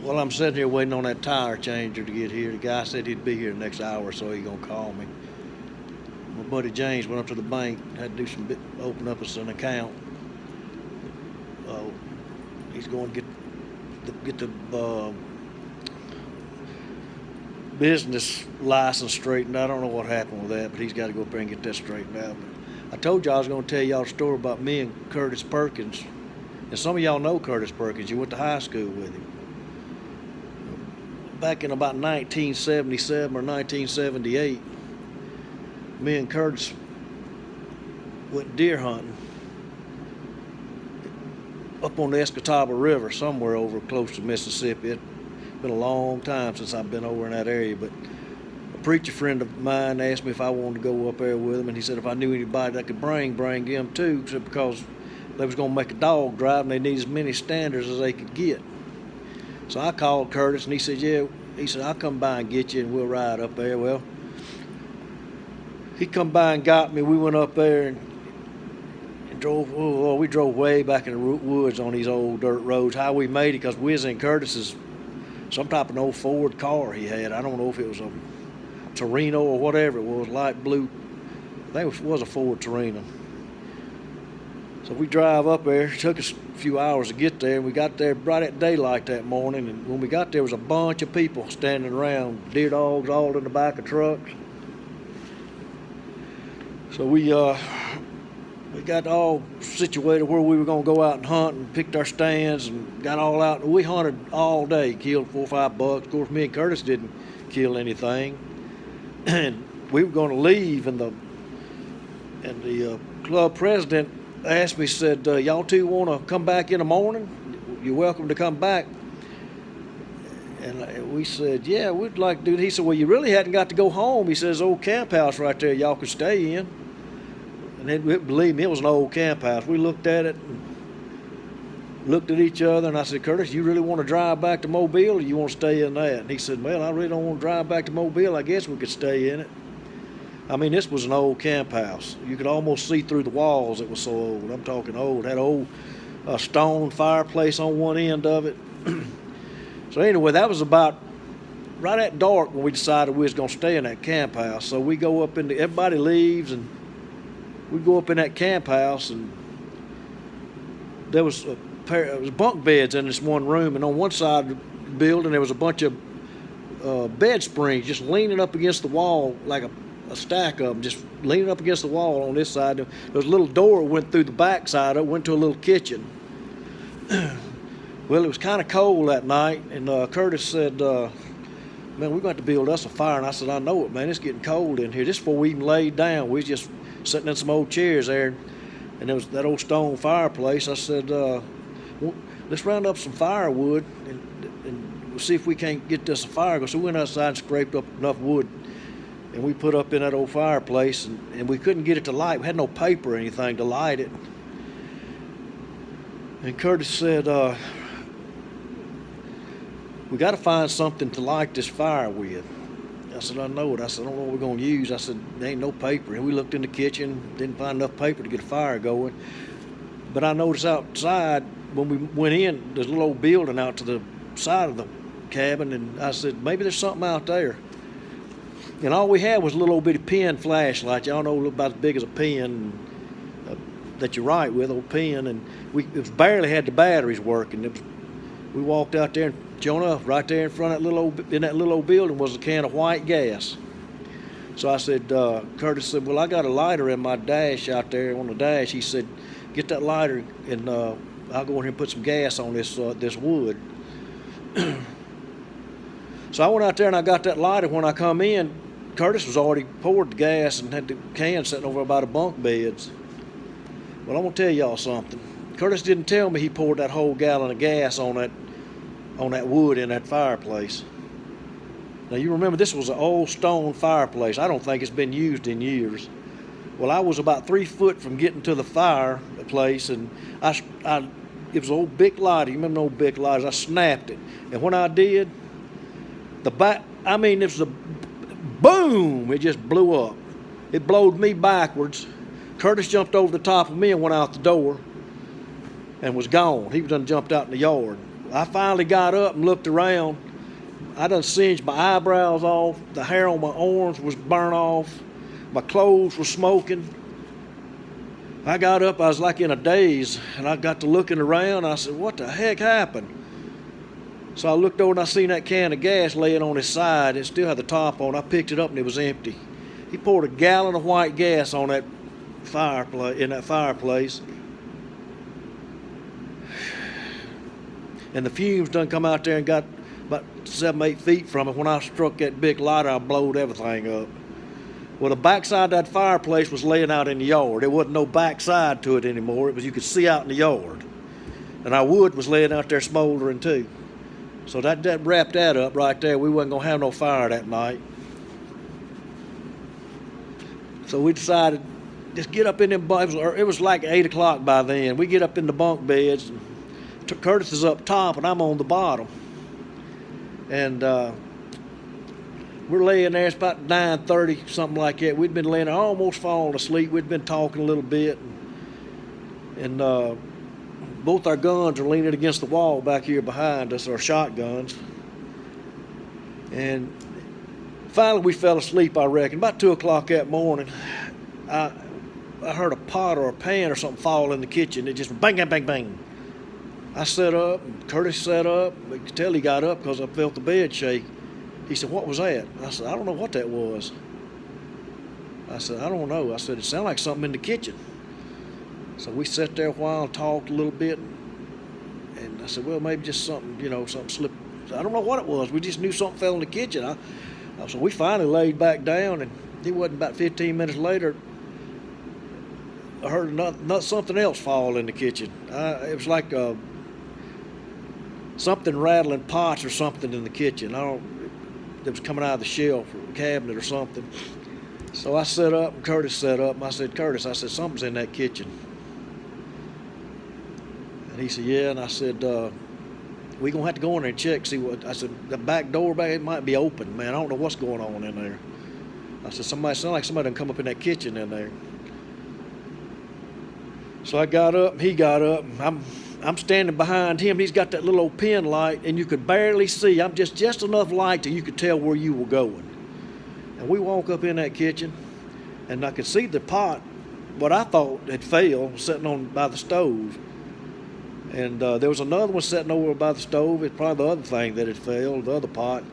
Well, I'm sitting here waiting on that tire changer to get here. The guy said he'd be here the next hour or so. He's gonna call me. My buddy James went up to the bank, had to do open up us an account. He's going to get the business license straightened. I don't know what happened with that, but he's got to go up there and get that straightened out. But I told you I was going to tell y'all a story about me and Curtis Perkins. And some of y'all know Curtis Perkins. You went to high school with him. Back in about 1977 or 1978, me and Curtis went deer hunting up on the Escatawba River, somewhere over close to Mississippi. It's been a long time since I've been over in that area, but a preacher friend of mine asked me if I wanted to go up there with him, and he said if I knew anybody that could bring him too, because they was going to make a dog drive and they need as many standards as they could get. So I called Curtis and he said, I'll come by and get you and we'll ride up there. Well, he come by and got me. We went up there and drove. We drove way back in the woods on these old dirt roads. How we made it, because we was in Curtis's some type of an old Ford car he had. I don't know if it was a Torino or whatever it was, light blue. I think it was a Ford Torino. So we drive up there. It took us a few hours to get there, and we got there right at daylight that morning. And when we got there was a bunch of people standing around, deer dogs all in the back of trucks. So we got all situated where we were going to go out and hunt, and picked our stands and got all out. We hunted all day, killed 4 or 5 bucks. Of course, me and Curtis didn't kill anything. And we were going to leave, and the club president asked me, said, y'all two want to come back in the morning? You're welcome to come back. And we said, yeah, we'd like to do it. He said, well, you really hadn't got to go home. He says, old camp house right there y'all could stay in. And then, believe me, it was an old camp house. We looked at it and looked at each other, and I said, Curtis, you really want to drive back to Mobile, or you want to stay in that? And he said, well, I really don't want to drive back to Mobile. I guess we could stay in it. I mean, this was an old camp house. You could almost see through the walls. It was so old. I'm talking old. Had an old stone fireplace on one end of it. So anyway, that was about right at dark when we decided we was going to stay in that camp house. So we go up into, everybody leaves, and we go up in that camp house, and there was bunk beds in this one room, and on one side of the building there was a bunch of bed springs just leaning up against the wall, like a stack of them, just leaning up against the wall on this side. There was a little door that went through the back side of it, went to a little kitchen. Well, it was kind of cold that night, and Curtis said, man, we're going to have to build us a fire. And I said, I know it, man. It's getting cold in here. This before we even laid down. We was just sitting in some old chairs there, and there was that old stone fireplace. I said, well, let's round up some firewood and we'll see if we can't get this a fire. So we went outside and scraped up enough wood, and we put up in that old fireplace, and we couldn't get it to light. We had no paper or anything to light it. And Curtis said, we got to find something to light this fire with. I said, I know it. I said, I don't know what we're going to use. I said, there ain't no paper. And we looked in the kitchen, didn't find enough paper to get a fire going. But I noticed outside, when we went in, there's a little old building out to the side of the cabin, and I said, maybe there's something out there. And all we had was a little old bitty pen flashlight. Y'all know about as big as a pen that you write with, old pen. And it barely had the batteries working. We walked out there, and sure enough, right there in front of that little old building was a can of white gas. So I said, Curtis said, well, I got a lighter in my dash out there on the dash. He said, get that lighter, and I'll go in here and put some gas on this wood. So I went out there and I got that lighter. When I come in, Curtis was already poured the gas and had the can sitting over by the bunk beds. Well, I'm going to tell y'all something. Curtis didn't tell me he poured that whole gallon of gas on that wood in that fireplace. Now, you remember this was an old stone fireplace. I don't think it's been used in years. Well, I was about 3 foot from getting to the fireplace, and it was an old Bic lighter. You remember the old Bic lighters? I snapped it. And when I did, it was a boom. It just blew up. It blowed me backwards. Curtis jumped over the top of me and went out the door and was gone. He done jumped out in the yard. I finally got up and looked around. I done singed my eyebrows off. The hair on my arms was burnt off. My clothes were smoking. I got up, I was like in a daze, and I got to looking around. I said, what the heck happened? So I looked over and I seen that can of gas laying on his side. It still had the top on. I picked it up and it was empty. He poured a gallon of white gas on that fireplace. And the fumes done come out there and got about 7-8 feet from it. When I struck that big lighter, I blowed everything up. Well, the backside of that fireplace was laying out in the yard. There wasn't no backside to it anymore. It was, you could see out in the yard. And our wood was laying out there smoldering too. So that wrapped that up right there. We wasn't going to have no fire that night. So we decided, just get up in them bunks. It was like 8 o'clock by then. We get up in the bunk beds. And Curtis is up top and I'm on the bottom. And we're laying there. It's about 9:30, something like that. We'd been laying there almost falling asleep. We'd been talking a little bit. And both our guns are leaning against the wall back here behind us, our shotguns. And finally we fell asleep, I reckon. About 2 o'clock that morning, I heard a pot or a pan or something fall in the kitchen. It just bang, bang, bang, bang. I sat up, and Curtis sat up. I could tell he got up because I felt the bed shake. He said, what was that? I said, I don't know what that was. I said, I don't know. I said, it sounded like something in the kitchen. So we sat there a while and talked a little bit. And I said, well, maybe just something, something slipped. I don't know what it was. We just knew something fell in the kitchen. So we finally laid back down, and it wasn't about 15 minutes later, I heard something else fall in the kitchen. It was like something rattling pots or something in the kitchen. It was coming out of the shelf or cabinet or something. So I sat up, and Curtis sat up, and I said, Curtis, something's in that kitchen. And he said, yeah, and I said, we're going to have to go in there and check, see what. I said, the back door, it might be open, man. I don't know what's going on in there. I said, sounded like somebody done come up in that kitchen in there. So I got up, and he got up, and I'm standing behind him. He's got that little old pin light, and you could barely see. I'm just enough light that you could tell where you were going. And we walk up in that kitchen, and I could see the pot, what I thought had fell, sitting on by the stove. And there was another one sitting over by the stove. It's probably the other thing that had fell, the other pot.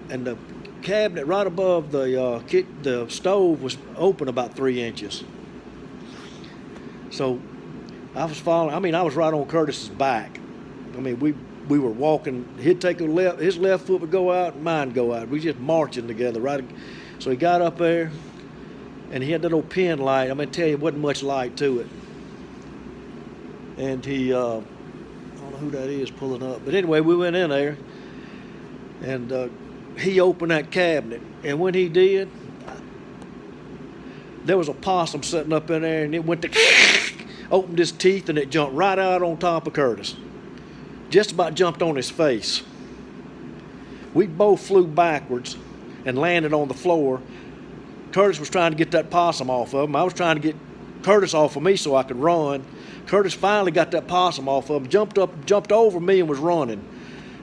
And the cabinet right above the stove was open about 3 inches. So I was following. I was right on Curtis's back. We were walking. He'd take his left foot would go out, and mine go out. We just marching together, right? So he got up there, and he had that old pin light. I'm gonna tell you, it wasn't much light to it. And he, I don't know who that is pulling up, but anyway, we went in there, and he opened that cabinet, and when he did, there was a possum sitting up in there, and it went to opened his teeth, and it jumped right out on top of Curtis. Just about jumped on his face. We both flew backwards and landed on the floor. Curtis was trying to get that possum off of him. I was trying to get Curtis off of me so I could run. Curtis finally got that possum off of him, jumped over me and was running,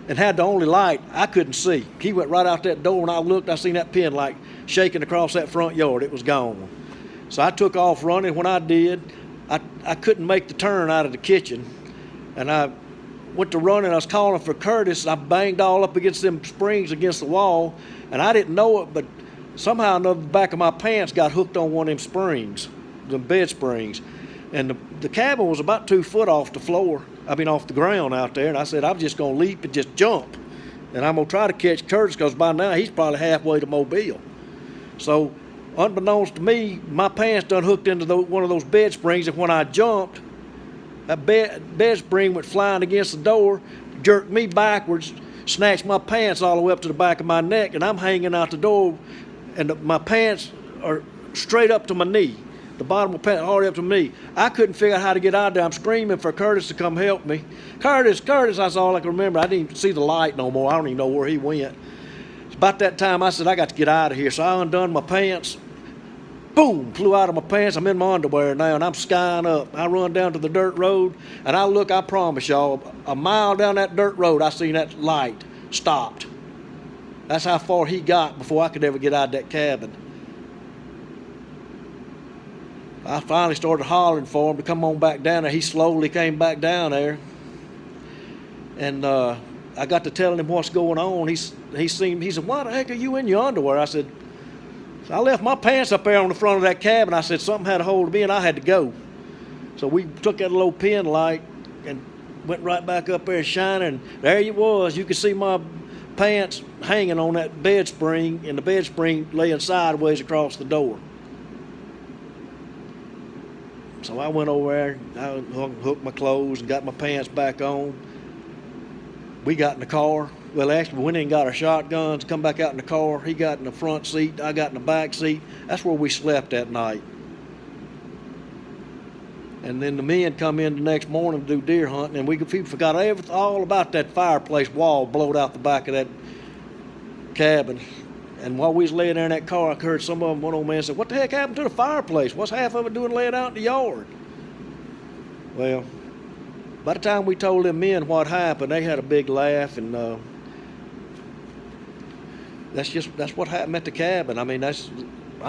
and had the only light I couldn't see. He went right out that door, and I looked, I seen that pin light shaking across that front yard. It was gone. So I took off running. When I did, I couldn't make the turn out of the kitchen, and I went to running. I was calling for Curtis. I banged all up against them springs against the wall, and I didn't know it, but somehow or another the back of my pants got hooked on one of them springs, the bed springs. And the cabin was about 2 foot off the floor, off the ground out there. And I said, I'm just going to leap and just jump. And I'm going to try to catch Curtis because by now he's probably halfway to Mobile. So unbeknownst to me, my pants done hooked into one of those bed springs. And when I jumped, that bed spring went flying against the door, jerked me backwards, snatched my pants all the way up to the back of my neck. And I'm hanging out the door, and my pants are straight up to my knee. The bottom of the pants all the way up to me. I couldn't figure out how to get out of there. I'm screaming for Curtis to come help me. Curtis, that's all I can remember. I didn't even see the light no more. I don't even know where he went. It's about that time I said, I got to get out of here. So I undone my pants, boom, flew out of my pants. I'm in my underwear now, and I'm skying up. I run down to the dirt road, and I look, I promise y'all, a mile down that dirt road, I seen that light stopped. That's how far he got before I could ever get out of that cabin. I finally started hollering for him to come on back down there. He slowly came back down there. And I got to telling him what's going on. He said, why the heck are you in your underwear? I said, I left my pants up there on the front of that cabin. I said, something had a hold of me and I had to go. So we took that little pin light and went right back up there shining. And there you was. You could see my pants hanging on that bed spring, and the bed spring laying sideways across the door. So I went over there, I hooked my clothes and got my pants back on. We got in the car. Well, actually, we went in and got our shotguns, come back out in the car. He got in the front seat, I got in the back seat. That's where we slept that night. And then the men come in the next morning to do deer hunting, and we forgot all about that fireplace wall blowed out the back of that cabin. And while we was laying there in that car, I heard some of them, one old man said, what the heck happened to the fireplace? What's half of it doing laying out in the yard? Well, by the time we told them men what happened, they had a big laugh, and that's what happened at the cabin. I mean, I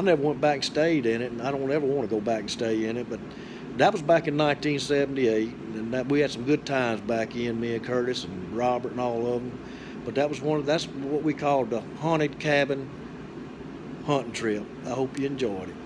never went back and stayed in it, and I don't ever want to go back and stay in it, but that was back in 1978, and we had some good times back in, me and Curtis and Robert and all of them. But that's what we called the haunted cabin hunting trip. I hope you enjoyed it.